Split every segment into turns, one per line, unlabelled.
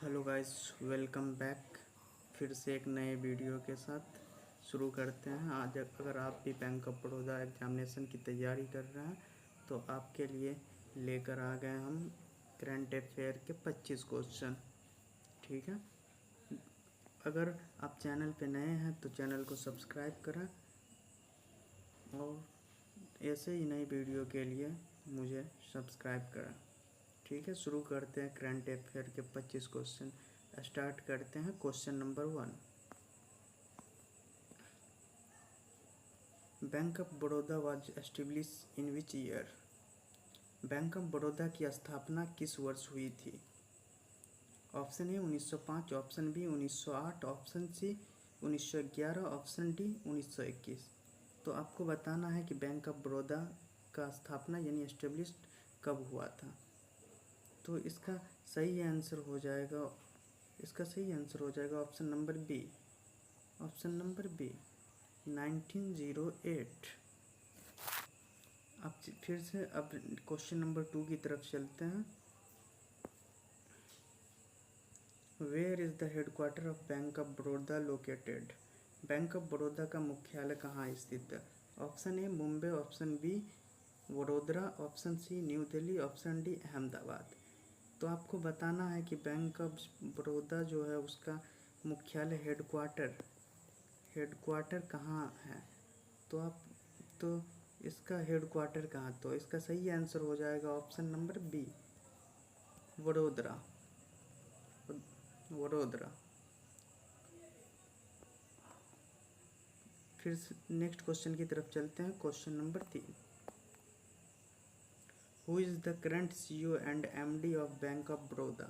Hello guys, welcome back. फिर से एक नए वीडियो के साथ शुरू करते हैं। आज अगर आप भी बैंक ऑफ बड़ौदा एग्जामिनेशन की तैयारी कर रहे हैं तो आपके लिए लेकर आ गए हम करंट अफेयर के 25 क्वेश्चन। ठीक है, अगर आप चैनल पे नए हैं तो चैनल को सब्सक्राइब करें और ऐसे ही नई वीडियो के लिए मुझे सब्सक्राइब करें। ठीक है, शुरू करते हैं करंट अफेयर के 25 क्वेश्चन। स्टार्ट करते हैं question number 1। Bank of Baroda was establish in which year? Bank of Baroda की स्थापना किस वर्ष हुई थी? Option A 1905, option B 1908, option C 1911, option D 1921। तो आपको बताना है कि बैंक ऑफ बड़ौदा का स्थापना यानी एस्टेब्लिश कब हुआ था। तो इसका सही आंसर हो जाएगा option number B. Option number B 1908। अब फिर से अब क्वेश्चन नंबर 2 की तरफ चलते हैं। Where is the headquarter of bank of Baroda located? Bank of Baroda का मुख्यालय कहाँ स्थित है? Option A Mumbai, option B Vadodara, option C new Delhi, option D Ahmedabad. तो आपको बताना है कि बैंक ऑफ बड़ौदा जो है उसका मुख्यालय हेडक्वार्टर कहाँ है। तो इसका हेडक्वार्टर कहाँ, तो इसका सही आंसर हो जाएगा ऑप्शन नंबर बी वडोदरा। फिर नेक्स्ट क्वेश्चन की तरफ चलते हैं। Question number 3। Who is the current CEO and MD of bank of Baroda?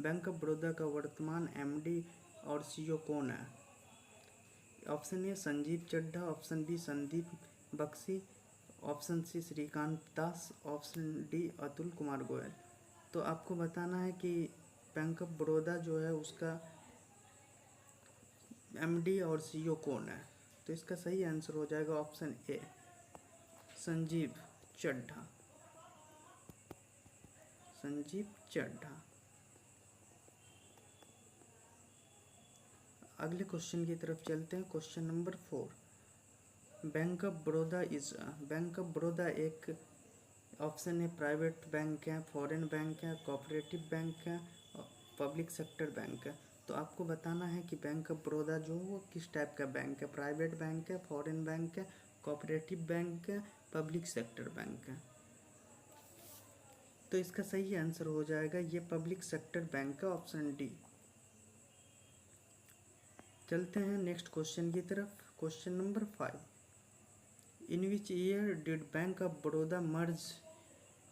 Bank of Baroda का वर्तमान MD और CEO कौन है? Option A Sanjiv Chadha, option B Sandeep Bakhshi, option C Shrikant Das, option D Atul Kumar Goyal. तो आपको बताना है कि बैंक ऑफ बड़ौदा जो है उसका MD और CEO कौन है। तो इसका सही आंसर हो जाएगा ऑप्शन ए संजीव चड्ढा। अगले क्वेश्चन की तरफ चलते हैं। Question number 4। Bank of Baroda एक ऑप्शन है प्राइवेट बैंक है, फॉरेन बैंक है, कोऑपरेटिव बैंक है, पब्लिक सेक्टर बैंक है। तो आपको बताना है कि बैंक ऑफ बड़ौदा जो वो किस टाइप का बैंक है, प्राइवेट बैंक है, फॉरेन बैंक है, कोऑपरेटिव बैंक है, पब्लिक सेक्टर बैंक है। तो इसका सही आंसर हो जाएगा ये पब्लिक सेक्टर बैंक का ऑप्शन डी। चलते हैं नेक्स्ट क्वेश्चन की तरफ। Question number 5। In which year did bank of Baroda merge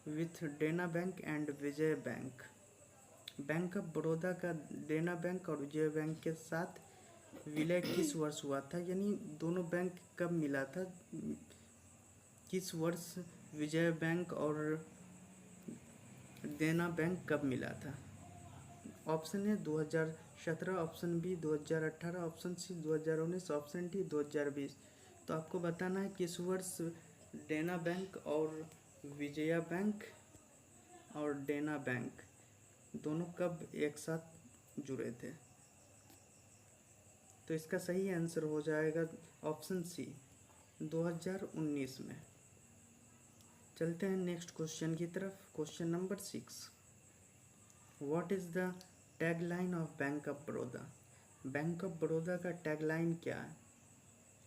with Dena bank and Vijaya bank? Bank of Baroda का देना बैंक और विजय बैंक के साथ विलय किस वर्ष हुआ था, यानी दोनों बैंक कब मिला था, किस वर्ष विजय बैंक और देना बैंक कब मिला था? ऑप्शन है 2017, option B 2018, option C 2019, option D 2020। तो आपको बताना है किस वर्ष देना बैंक और विजया बैंक और देना बैंक दोनों कब एक साथ जुड़े थे। तो इसका सही आंसर हो जाएगा ऑप्शन सी 2019 में। चलते हैं नेक्स्ट क्वेश्चन की तरफ। Question number 6। What is the tagline of bank of Baroda? Bank of Baroda का टैगलाइन क्या है?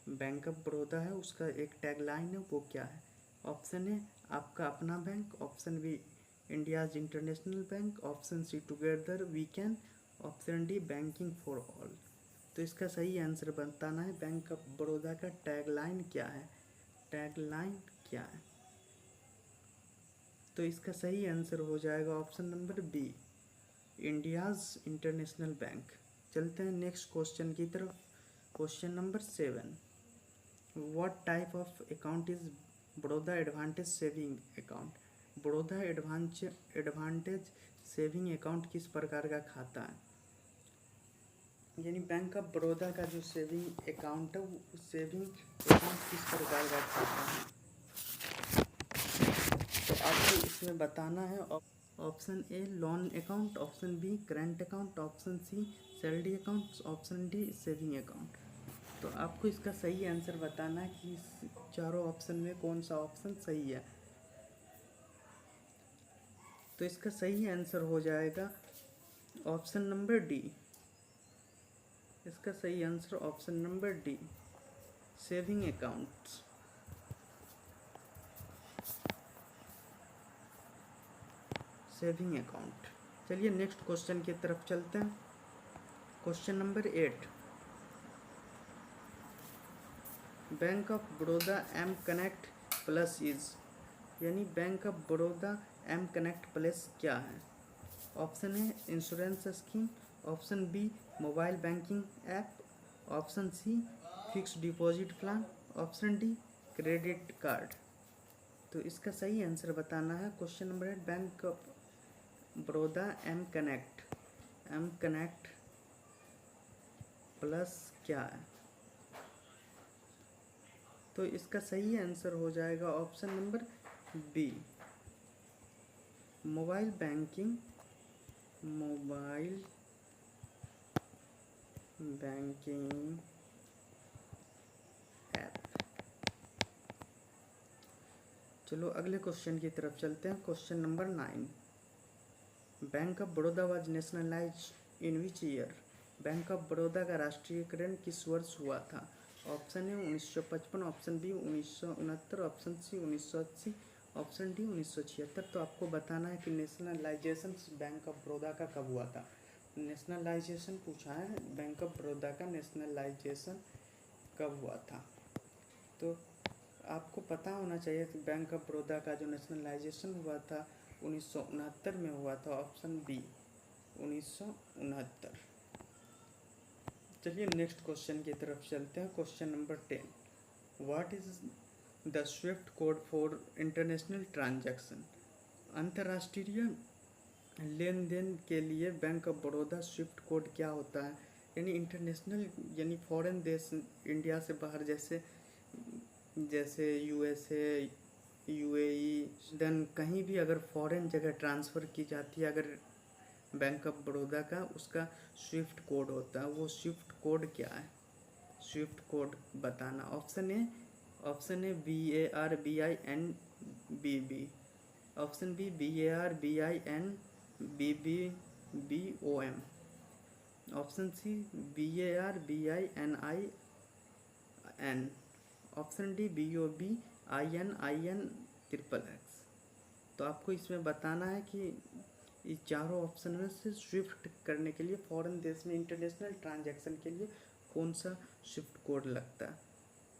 बैंक ऑफ बड़ौदा है उसका एक टैगलाइन है, वो क्या है? ऑप्शन ए आपका अपना bank, option B India's international bank, option C together we can, option D banking for all. तो इसका सही आंसर बताना है बैंक ऑफ बड़ौदा का टैगलाइन क्या है। तो इसका सही आंसर हो जाएगा option number B India's international bank. चलते हैं नेक्स्ट क्वेश्चन की तरफ। Question number 7। What type of account is Baroda advantage saving account? Baroda advantage saving account किस प्रकार का खाता है, यानी बैंक ऑफ बड़ौदा का जो सेविंग अकाउंट है वो सेविंग अकाउंट किस प्रकार का खाता है। तो आपको इसमें बताना है option A loan account, option B current account, option C salary account, option D saving account. तो आपको इसका सही आंसर बताना है कि इस चारों ऑप्शन में कौन सा ऑप्शन सही है। तो इसका सही आंसर हो जाएगा ऑप्शन नंबर डी। इसका सही answer option number D, saving accounts. Saving account. चलिए नेक्स्ट क्वेश्चन की तरफ चलते हैं। Question number 8, bank of Baroda M connect plus is, यानी bank of Baroda M connect plus क्या है। Option A insurance scheme, option B mobile banking app, option C fix deposit plan, option D credit card. तो इसका सही answer बताना है। Question number 8, bank of Baroda M connect plus क्या है। तो इसका सही आंसर हो जाएगा option number B, mobile banking app. चलो अगले क्वेश्चन की तरफ चलते हैं। Question number 9, Bank of Baroda was nationalised in which year. Bank of Baroda का राष्ट्रीयकरण किस वर्ष हुआ था। Option A 1955, option B 1969, option C 1980, option D 1976। तो आपको बताना है कि नेशनलाइजेशन बैंक ऑफ बड़ौदा का कब हुआ था। नेशनलाइजेशन पूछा है, बैंक ऑफ बड़ौदा का नेशनलाइजेशन कब हुआ था। तो आपको पता होना चाहिए कि बैंक ऑफ बड़ौदा का जो नेशनलाइजेशन हुआ था 1969 में हुआ था। Option B 1969। चलिए नेक्स्ट क्वेश्चन की तरफ चलते हैं। Question number 10, what is the swift code for international transaction. अंतर्राष्ट्रीय लेन देन के लिए Bank of Baroda swift code क्या होता है। यानी इंटरनेशनल यानी फॉरेन देश, इंडिया से बाहर, जैसे यूएसए, यूएई, देन कहीं भी अगर फॉरेन जगह ट्रांसफ़र की जाती है अगर बैंक ऑफ बड़ौदा का, उसका स्विफ्ट कोड होता है। वो स्विफ्ट कोड क्या है, स्विफ्ट कोड बताना। Option A BARBINBB, option B BARBINBBOM, option C BARBININ, option D BOBININXXX। तो आपको इसमें बताना है कि इस चारों ऑप्शन में से स्विफ्ट करने के लिए फॉरेन देश में इंटरनेशनल ट्रांजैक्शन के लिए कौन सा स्विफ्ट कोड लगता है।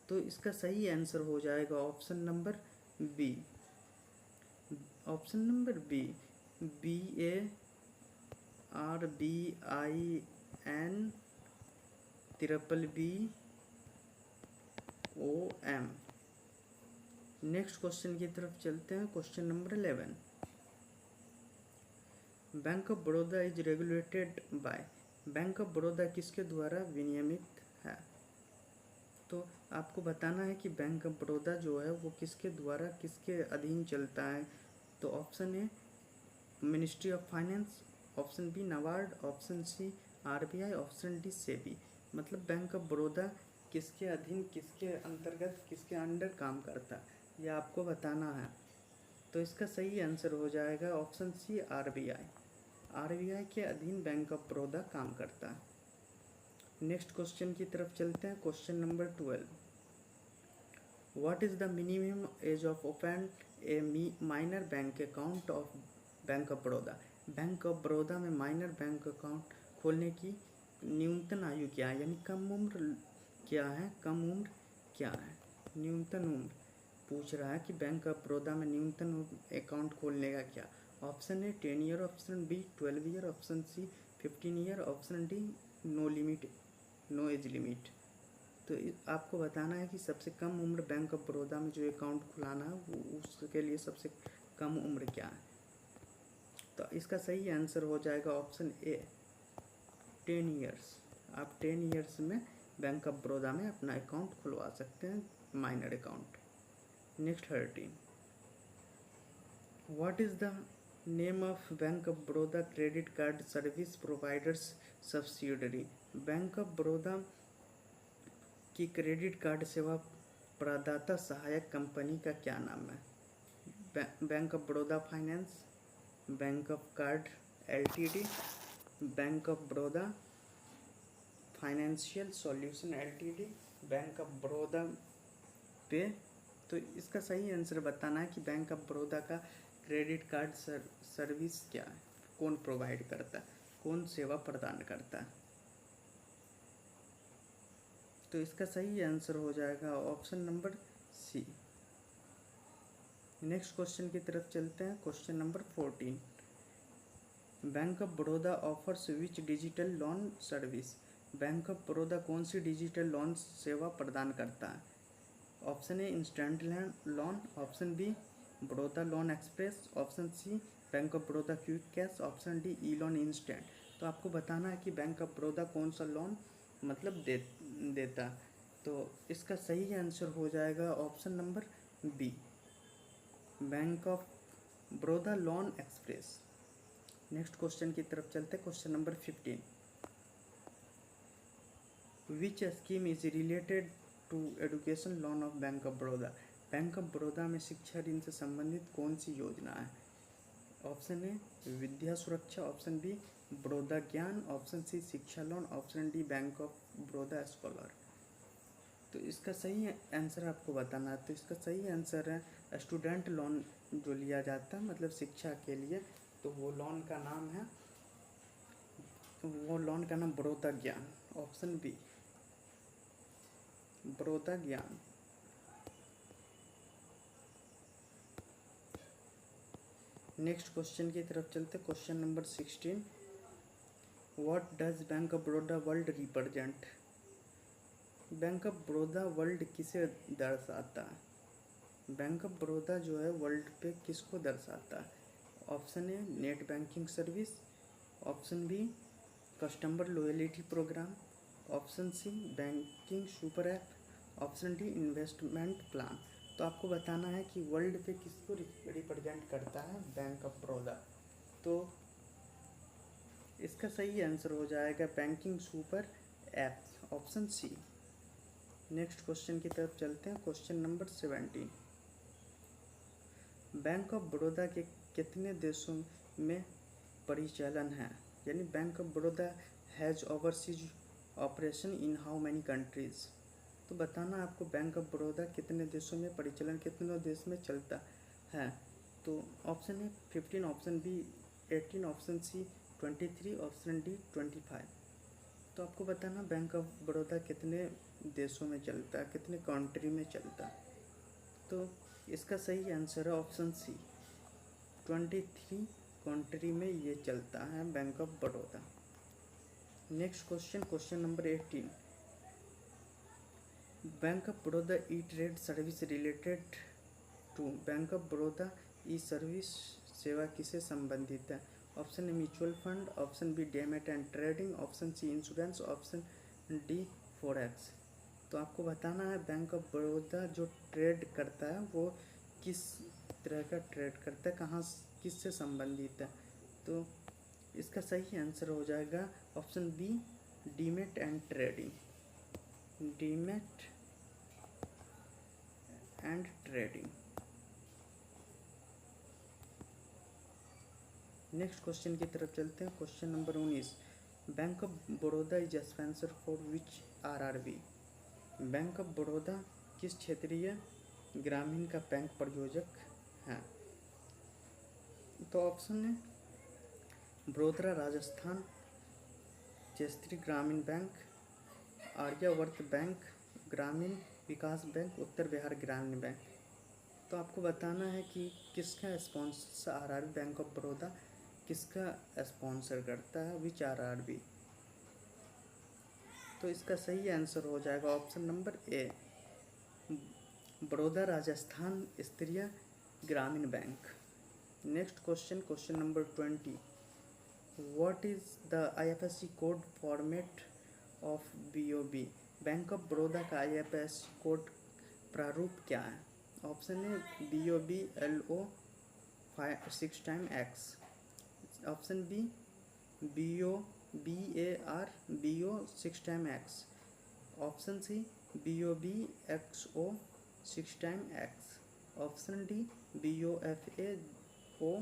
तो इसका सही आंसर हो जाएगा option number B, option number B BARBINBBOM। Next question की तरफ चलते हैं। Question number 11, Bank of Baroda is regulated by. Bank of Baroda किसके द्वारा विनियमित है। तो आपको बताना है कि बैंक ऑफ बड़ौदा जो है वो किसके द्वारा, किसके अधीन चलता है। तो option A ministry of finance, option B NABARD, option C RBI, option D SEBI. मतलब बैंक ऑफ बड़ौदा किसके अधीन, किसके अंतर्गत, किसके अंडर काम करता है, यह आपको बताना है। तो इसका सही आंसर हो जाएगा ऑप्शन सी RBI के अधीन बैंक ऑफ बड़ौदा काम करता है। नेक्स्ट क्वेश्चन की तरफ चलते हैं। Question number 12, what is the minimum age of open A minor bank account of bank of Baroda. Bank of Baroda में माइनर बैंक अकाउंट खोलने की न्यूनतम आयु क्या है, यानी कम उम्र क्या है, न्यूनतम उम्र पूछ रहा है कि बैंक ऑफ बड़ौदा में न्यूनतम अकाउंट खोलने का क्या। Option A 10 year, option B 12 year, option C 15 year, option D no age limit. तो आपको बताना है कि सबसे कम उम्र बैंक ऑफ बड़ौदा में जो अकाउंट खुलाना है वो उसके लिए सबसे कम उम्र क्या है। तो इसका सही आंसर हो जाएगा ऑप्शन ए 10 ईयर्स। आप 10 ईयर्स में बैंक ऑफ बड़ौदा में अपना अकाउंट खुलवा सकते हैं, minor account. Next 13, what is the name of bank of Baroda credit card service providers subsidiary. Bank of Baroda की क्रेडिट कार्ड सेवा प्रदाता सहायक कंपनी का क्या नाम है? Bank of Baroda finance, bank of card LTD, bank of Baroda financial solution LTD, bank of Baroda पे। तो इसका सही आंसर बताना है कि बैंक ऑफ बड़ौदा का क्रेडिट कार्ड सर्विस क्या है, कौन प्रोवाइड करता है, कौन सेवा प्रदान करता है। तो इसका सही आंसर हो जाएगा option number C. Next question की तरफ चलते हैं। Question number 14, Bank of Baroda offers which digital loan service. Bank of Baroda कौन सी डिजिटल लोन सेवा प्रदान करता है? Option A instant loan, option B Baroda loan express, option C Bank of Baroda quick cash, option D E loan instant. तो आपको बताना है कि बैंक ऑफ बड़ौदा कौन सा लोन मतलब देता। तो इसका सही आंसर हो जाएगा option number B, bank of Baroda loan express. Next question की तरफ चलते हैं। Question number 15, which scheme is related to education loan of bank of Baroda. Bank of Baroda में शिक्षा ऋण से संबंधित कौन सी योजना है? ऑप्शन ए विद्या सुरक्षा, ऑप्शन बी बड़ौदा ज्ञान, ऑप्शन सी शिक्षा loan, option D bank of Baroda scholar. तो इसका सही आंसर आपको बताना है। तो इसका सही आंसर है स्टूडेंट लोन जो लिया जाता है मतलब शिक्षा के लिए, तो वो लोन का नाम है, वो लोन का नाम बड़ौदा ज्ञान, ऑप्शन बी बड़ौदा ज्ञान। नेक्स्ट क्वेश्चन की तरफ चलते। Question number 16, what does bank of Baroda world represent. Bank of Baroda world किसे दर्शाता है? बैंक ऑफ बड़ौदा जो है वर्ल्ड पे किसको दर्शाता है? Option A net banking service, option B customer loyalty program, option C banking super app, option D investment plan. तो आपको बताना है कि वर्ल्ड पे किसको रिप्रेजेंट करता है बैंक ऑफ बड़ौदा। तो इसका सही आंसर हो जाएगा banking super app, option C. Next question की तरफ चलते हैं। Question number 17, bank of Baroda के कितने देशों में परिचालन है? यानी bank of Baroda has overseas operation in how many countries. तो बताना आपको बैंक ऑफ बड़ौदा कितने देशों में परिचालन, कितने देश में चलता है। तो option A 15, option B 18, option C 23, option D 25। तो आपको बताना बैंक ऑफ बड़ौदा कितने देशों में चलता है, कितने कंट्री में चलता है। तो इसका सही आंसर है ऑप्शन सी 23 कंट्री में ये चलता है bank of Baroda. Next question, question number 18, bank of Baroda e trade service related to. Bank of Baroda e service सेवा किसे संबंधित है? Option A mutual fund, option B demat and trading, option C insurance, option D forex. तो आपको बताना है bank of Baroda जो trade करता है वो किस तरह का ट्रेड करता है, कहाँ किस से संबंधित है। तो इसका सही आंसर हो जाएगा option B demat and trading, demat and trading. Next question की तरफ चलते हैं। Question number 19, bank of Baroda is sponsor for which RRB. Bank of Baroda किस क्षेत्रीय ग्रामीण का बैंक प्रयोजक है? तो ऑप्शन है बड़ोदरा राजस्थान क्षेत्रीय ग्रामीण बैंक, आर्यावर्त बैंक ग्रामीण विकास बैंक, उत्तर बिहार ग्रामीण बैंक। तो आपको बताना है कि किसका sponsor RRB bank of Baroda किसका स्पॉन्सर करता है, विच आरआरबी। तो इसका सही आंसर हो जाएगा option number A Baroda Rajasthan क्षेत्रीय ग्रामीण bank. Next question, question number 20, what is the IFSC code format of BOB. Bank of Baroda का आईएफएससी कोड प्रारूप क्या है? Option A BOB LO, 6 time X. Option B BO 6 time X. Option C BOBXO 6 time X. Option D BOFAO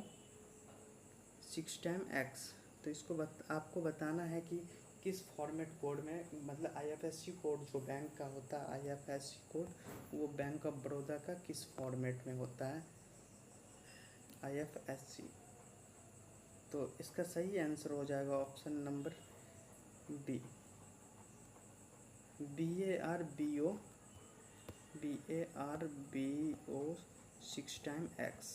6 time X. तो इसको आपको बताना है कि किस फॉर्मेट कोड में, मतलब IFSC कोड जो बैंक का होता है, IFSC कोड वो बैंक ऑफ बड़ौदा का किस फॉर्मेट में होता है, IFSC। तो इसका सही आंसर हो जाएगा option number B, BARBO 6 time X.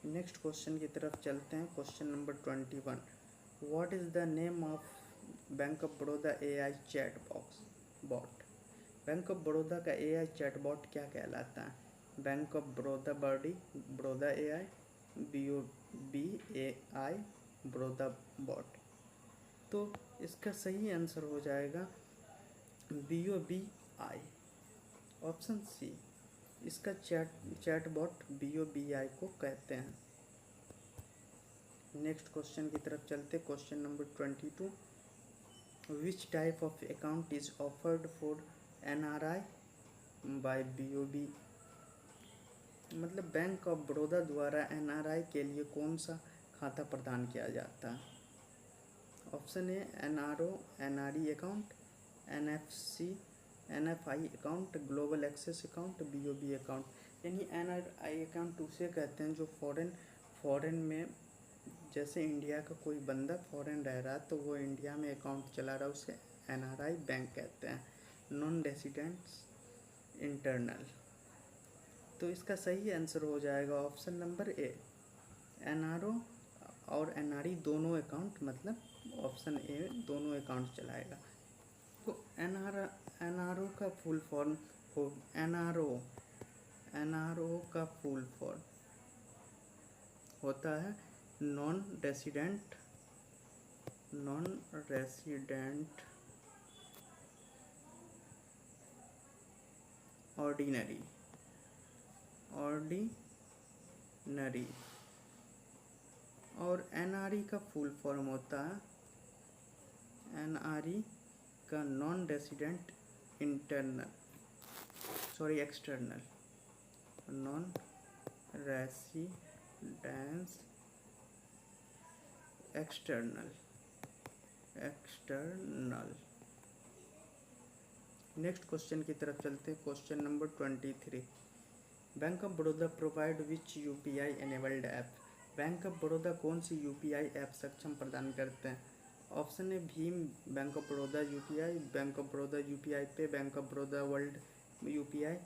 Next question की तरफ चलते हैं। Question number 21, what is the name of bank of Baroda AI chat bot. Bank of Baroda का AI चैट बॉट क्या कहलाता है? Bank of Baroda Baroda AI, BOBAI Baroda bot. तो इसका सही आंसर हो जाएगा BOBI, ऑप्शन सी। इसका चैट बॉट BOBI को कहते हैं। नेक्स्ट क्वेश्चन की तरफ चलते। Question number 22, which type of account is offered for NRI by BOB। मतलब बैंक ऑफ बड़ौदा द्वारा NRI के लिए कौन सा खाता प्रदान किया जाता है? Option A NRO NRE account, NFC NFI account, global access account, BOB account. यानी NRI अकाउंट उसे कहते हैं जो फॉरेन में, जैसे इंडिया का कोई बंदा फॉरेन रह रहा है तो वो इंडिया में अकाउंट चला रहा है, उसे NRI बैंक कहते हैं, नॉन रेसिडेंट्स इंटरनल। तो इसका सही आंसर हो जाएगा ऑप्शन नंबर ए, NRO और NRE दोनों अकाउंट, मतलब ऑप्शन ए दोनों अकाउंट चलाएगा। तो NRO का फुल फॉर्म हो, NRO का फुल फॉर्म होता है नॉन रेसिडेंट ऑर्डिनरी। और NRE का फुल फॉर्म होता है, NRE का non resident external, non residence external. Next question की तरफ चलते हैं। Question number 23, bank of Baroda provide which UPI enabled app. Bank of Baroda कौन सी UPI ऐप सक्षम प्रदान करते हैं? Option A Bhim bank of Baroda UPI, bank of Baroda UPI पे, bank of Baroda world UPI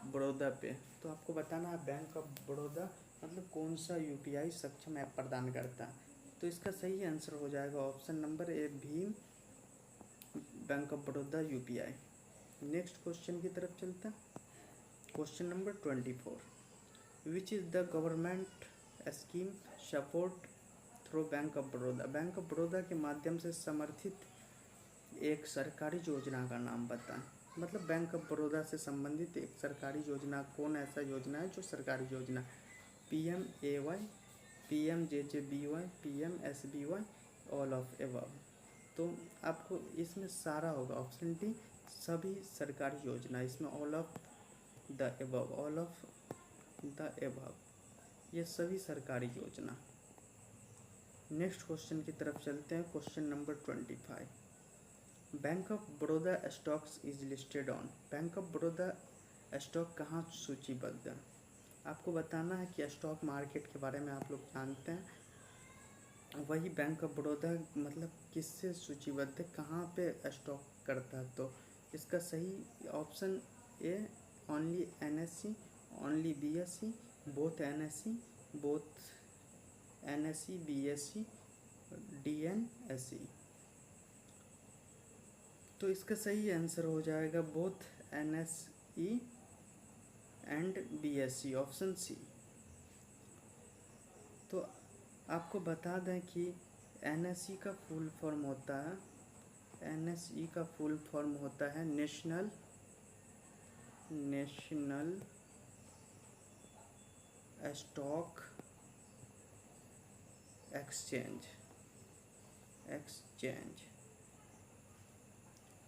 Baroda पे। तो आपको बताना है बैंक ऑफ बड़ौदा मतलब कौन सा UPI सक्षम ऐप प्रदान करता है। तो इसका सही आंसर हो जाएगा option number A Bhim bank of Baroda UPI। Next question की तरफ चलते हैं। Question number 24, which is the government scheme support through bank of Baroda. Bank of Baroda के माध्यम से समर्थित एक सरकारी योजना का नाम बताएं। मतलब बैंक ऑफ बड़ौदा से संबंधित एक सरकारी योजना, कौन ऐसा योजना है जो सरकारी योजना? PMAY, PMJJBY, PMSBY, all of above. तो आपको इसमें सारा होगा, ऑप्शन डी सभी सरकारी योजना, इसमें ऑल ऑफ द एबव, ये सभी सरकारी योजना। नेक्स्ट क्वेश्चन की तरफ चलते हैं। Question number 25, bank of Baroda stocks is listed on. Bank of Baroda stock कहाँ सूचीबद्ध है? आपको बताना है कि स्टॉक मार्केट के बारे में आप लोग जानते हैं, वही बैंक ऑफ बड़ौदा मतलब किससे सूचीबद्ध है, कहाँ पे स्टॉक करता है। तो इसका सही option A only NSE, only BSE, both NSE BSE DNSE। तो इसका सही आंसर हो जाएगा both NSE and BSE, option C. तो आपको बता दें कि NSE का फुल फॉर्म होता है, NSE का फुल फॉर्म होता है नेशनल स्टॉक एक्सचेंज।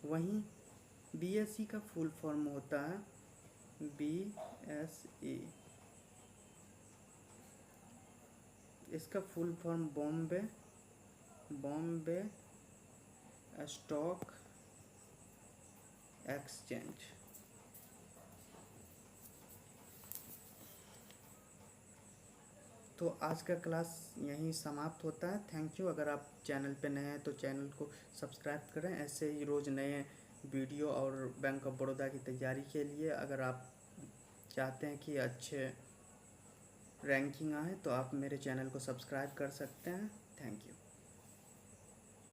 वहीं बीएसई का फुल फॉर्म होता है बीएसई। इसका full form Bombay stock exchange. तो आज का क्लास यहीं समाप्त होता है। Thank you. अगर आप चैनल पे नए हैं तो चैनल को सब्सक्राइब करें। ऐसे ही रोज़ नए वीडियो और बैंक ऑफ बड़ौदा की तैयारी के लिए अगर आप चाहते हैं कि अच्छे रैंकिंग आए तो आप मेरे चैनल को सब्सक्राइब कर सकते हैं। Thank you.